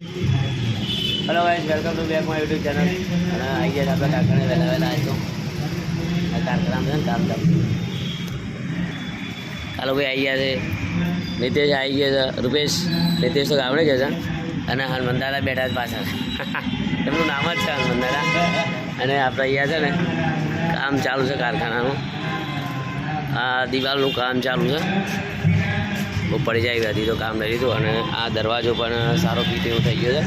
Hello guys, welcome to back my YouTube channel. અને આવી ગયા આપણે કારખાને વહેલા આજ તો કારખાનામાં છે ને કામ ચાલુ। કાલો ભાઈ આવી ગયા છે, નિતેશ આવી ગયા છે, રૂપેશ નિતેશ તો ગામડે જ છે અને હનુમંદારા બેઠા જ પાછળ એમનું નામ જ છે હનુમંદારા। અને આપણે અહીંયા છે ને કામ ચાલુ છે કારખાનાનું, આ દિવાલનું કામ ચાલુ છે। પડી જાય હતી તો કામ લઈ લીધું અને આ દરવાજો પણ સારો ફીટ એવું થઈ ગયો છે।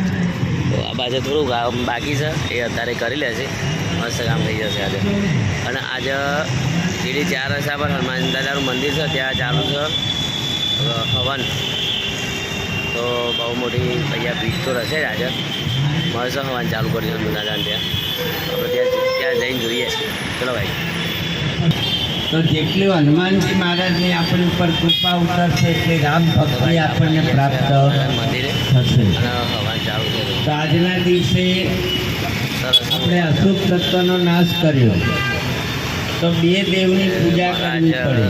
તો આ બાજુ થોડું કામ બાકી છે, એ અત્યારે કરી લેશે, મસ્ત કામ થઈ જશે આજે। અને આજે સીડી 4 રસ્તા પર હનુમાન દાદાનું મંદિર છે, ત્યાં ચાલુ છે હવન। તો બહુ મોટી અહીંયા ભીડ તો રહેશે જ આજે, મસ્ત હવન ચાલુ કર્યું હનુમાન દાદાને ત્યાં। આપણે ત્યાં જઈને જોઈએ। ચલો ભાઈ। તો જેટલું હનુમાનજી મહારાજની આપણી ઉપર કૃપા ઉતરશે એટલી રામ ભક્તિ આપણને પ્રાપ્ત મંદિરે થશે। હવન ચાલુ છે। તો આજના દિવસે આપણે અશુભ તત્વનો નાશ કર્યો, તો બે દેવની પૂજા કરવી પડે।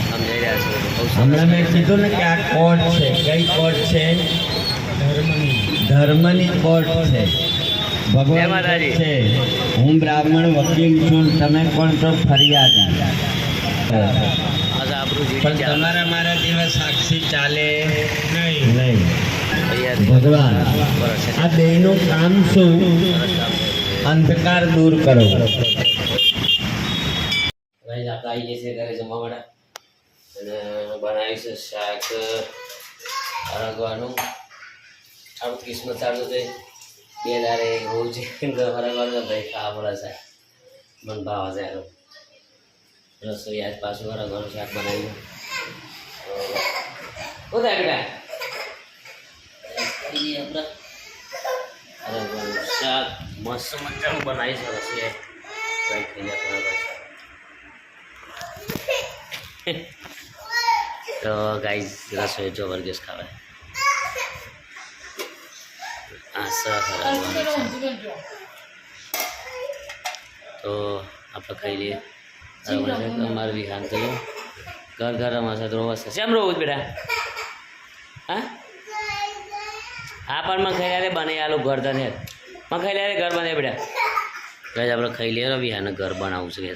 સમજાઈ રહ્યા છે। હમણાં મેં કીધું ને કે આ કોર્ટ છે, કઈ કોર્ટ છે? ધર્મની કોર્ટ છે। ભગવાન છે હું બ્રાહ્મણ વકીલ છું, તમે કોણ છો? ફરિયાદી। પણ તમારા મારા દિવસ સાક્ષી ચાલે નહીં। ભગવાન આ દેહનું કામ શું? અંધકાર દૂર કરો। આવી જશે ઘરે જમવા માટે અને બનાવીશું શાક હરગવાનું। આપણું કિસ્મત સારું છે, બે દારે રોજ હરગવાનું ભાઈ ખાવા પડે છે, મન ભાવ છે એનો રસોઈ। આજ પાછું હરગવાનું શાક બનાવ્યું। શું થાય બેટા? આપણે હરગવાનું શાક મસ્ત મજાનું બનાવી છે રસોઈ। ભાઈ ખાઈ જાય તો ગાઈઝ રસોઈ જબરજસ્ત ખાવે। તો આપણે ખાઈ લઈએ। અમારે વિહાન તો ઘર ઘર અમારે રોજ છે, એમ રોજ બેટા? હા હા પણ મેં ખાઈ લે બને આલું ઘર તને મેં ખાઈ લે ઘર બને બેટા। ગાઈઝ આપણે ખાઈ લઈએ, વિહાને ઘર બનાવવું છે,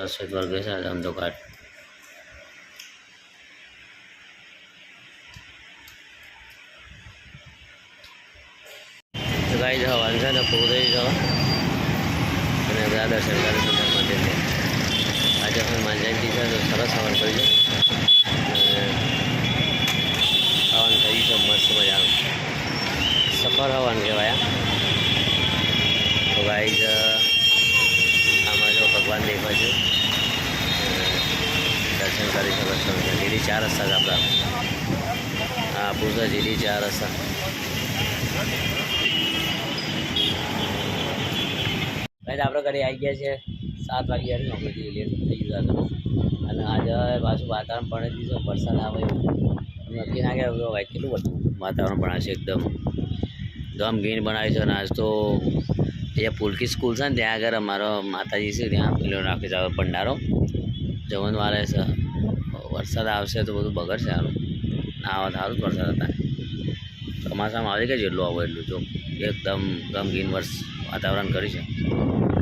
રસોઈ વર્ગ છે ધંધો કાઢ। તો ગાઈઝ હવાનું છે ને પૂરું થઈ જવા અને બધા દર્શન કરે સુંદર મંદિર છે। આજે હનુમાન જયંતિ છે તો સરસ હવન કરી છે, હવન થઈ છે મસ્ત મજાનું, સફર હવન કહેવાય। તો ગાઈઝ આમાં જો ભગવાન દેખાય છે, દર્શન કરી શકો છો। જીડી 4 રસ્તા છે આપણા, હા પૂછો જીડી 4 રસ્તા। ભાઈ આપણે ઘરે આવી ગયા છે 7 વાગ્યા, નોકરીથી લેટ થઈ ગયું હતું અને આજે પાછું વાતાવરણ પણ દીધું, વરસાદ આવે એવું નક્કી ના કહેવાય। ભાઈ કેટલું બધું વાતાવરણ બનાવે છે, એકદમ ગમગીન બનાવે છે। અને આજ તો અહીંયા પુલકી સ્કૂલ છે ને ત્યાં આગળ અમારો માતાજી છે, ત્યાં પેલો રાખે છે ભંડારો જમવાનું વાળે છે। વરસાદ આવશે તો બધું બગડશે સારું, ના આવે સારું જ વરસાદ હતા। ચોમાસામાં આવે કે જેટલું આવો એટલું જો એકદમ ગમગીન વાતાવરણ કર્યું છે,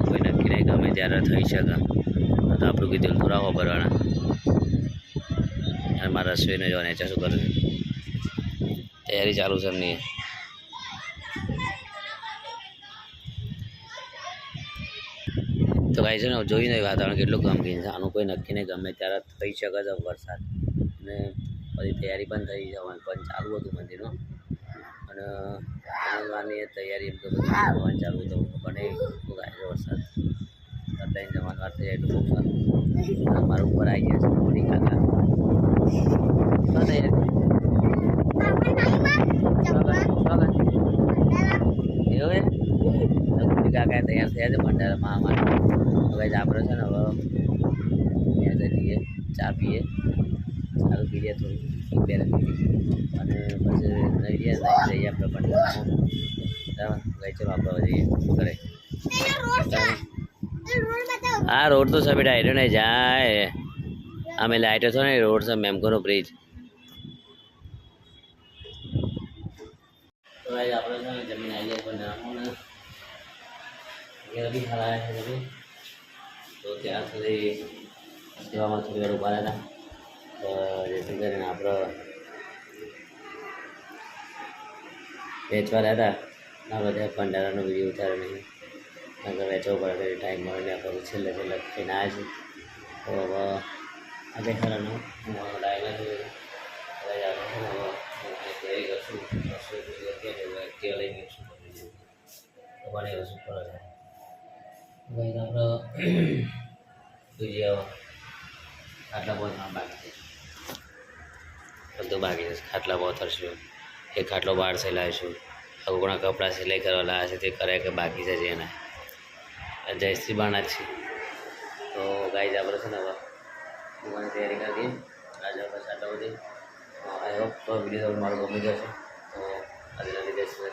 કોઈ નક્કી નહીં ગમે ત્યારે થઈ શકે। તો આપણું કીધું થોડા વાપરવાના અને મારા રસોઈને જો નેચા શું કરે છે, તૈયારી ચાલુ છે એમની। તો કાંઈ છે ને જોઈ નહીં વાતાવરણ કેટલું ગમગીન છે, આનું કોઈ નક્કી નહીં ગમે ત્યારે થઈ શકે છે વરસાદ। અને બધી તૈયારી પણ થઈ જવાનું પણ ચાલુ હતું મંદિરમાં અને જમવાની તૈયારી એમ તો બધી જવાનું ચાલુ તો બને તો ગાય છે વરસાદ બધાને જમવાનું વાર થઈ જાય તો બહુ સારું। અમારા ઉપર આવી ગયા છે મોટી કાકા, શું તૈયારી એવું મોટી કાકા તૈયાર થયા છે ભંડારામાં અમારે। હવે આપણે છે ને હવે ત્યાં જઈએ ચા પીએ, સારું પી લઈએ થોડું પહેલાં પી અને પછી નહીં જઈએ આપણે ભંડારામાં ગઈ ચલો આપણે જઈએ ઘરે। હા રોડ તો છે બેટા, એટલે નહીં જાય અમે લાઇટો છો ને રોડ છે મેમકોનો બ્રિજ। જમીન આવી જાય પણ ઘેર બી સારા છે જમીન. તો ત્યાં સુધી સેવામાં થોડી વાર ઉભા હતા જેથી કરીને આપણે વેચવા રહ્યા હતા. આ બધા ભંડારાનો વિડીયો ઉતાર્યો નહીં કારણ કે વેચવો પડે ટાઈમ મળે ને આપણે છેલ્લે ખાઈને આવ્યા છીએ. તો હવે આજે ખરાનો ટાઈમ તૈયારી કરશું એક્ટિવા લઈને શું તમારે વસ્તુ પડે છે ભાઈ આપણે બીજી ખાટલા બહુ બાકી છે બધું બાકી છે. ખાટલા બહુ થરશું એ ખાટલો બહાર સિલાવીશું. ઘણા કપડાં સિલાઈ કરવા લાવ્યા છે તે કરે કે બાકી છે એના જયશ્રી બાણા જ છે. તો ગાઈઝ આપણે છે ને હવે દુકાનની તૈયારી કરી દઈએ. આજે આપણે ખાટલા બધી આઈ હોપ તો વિડીયો મારો ગમી જશે. તો આજે જયશ્રી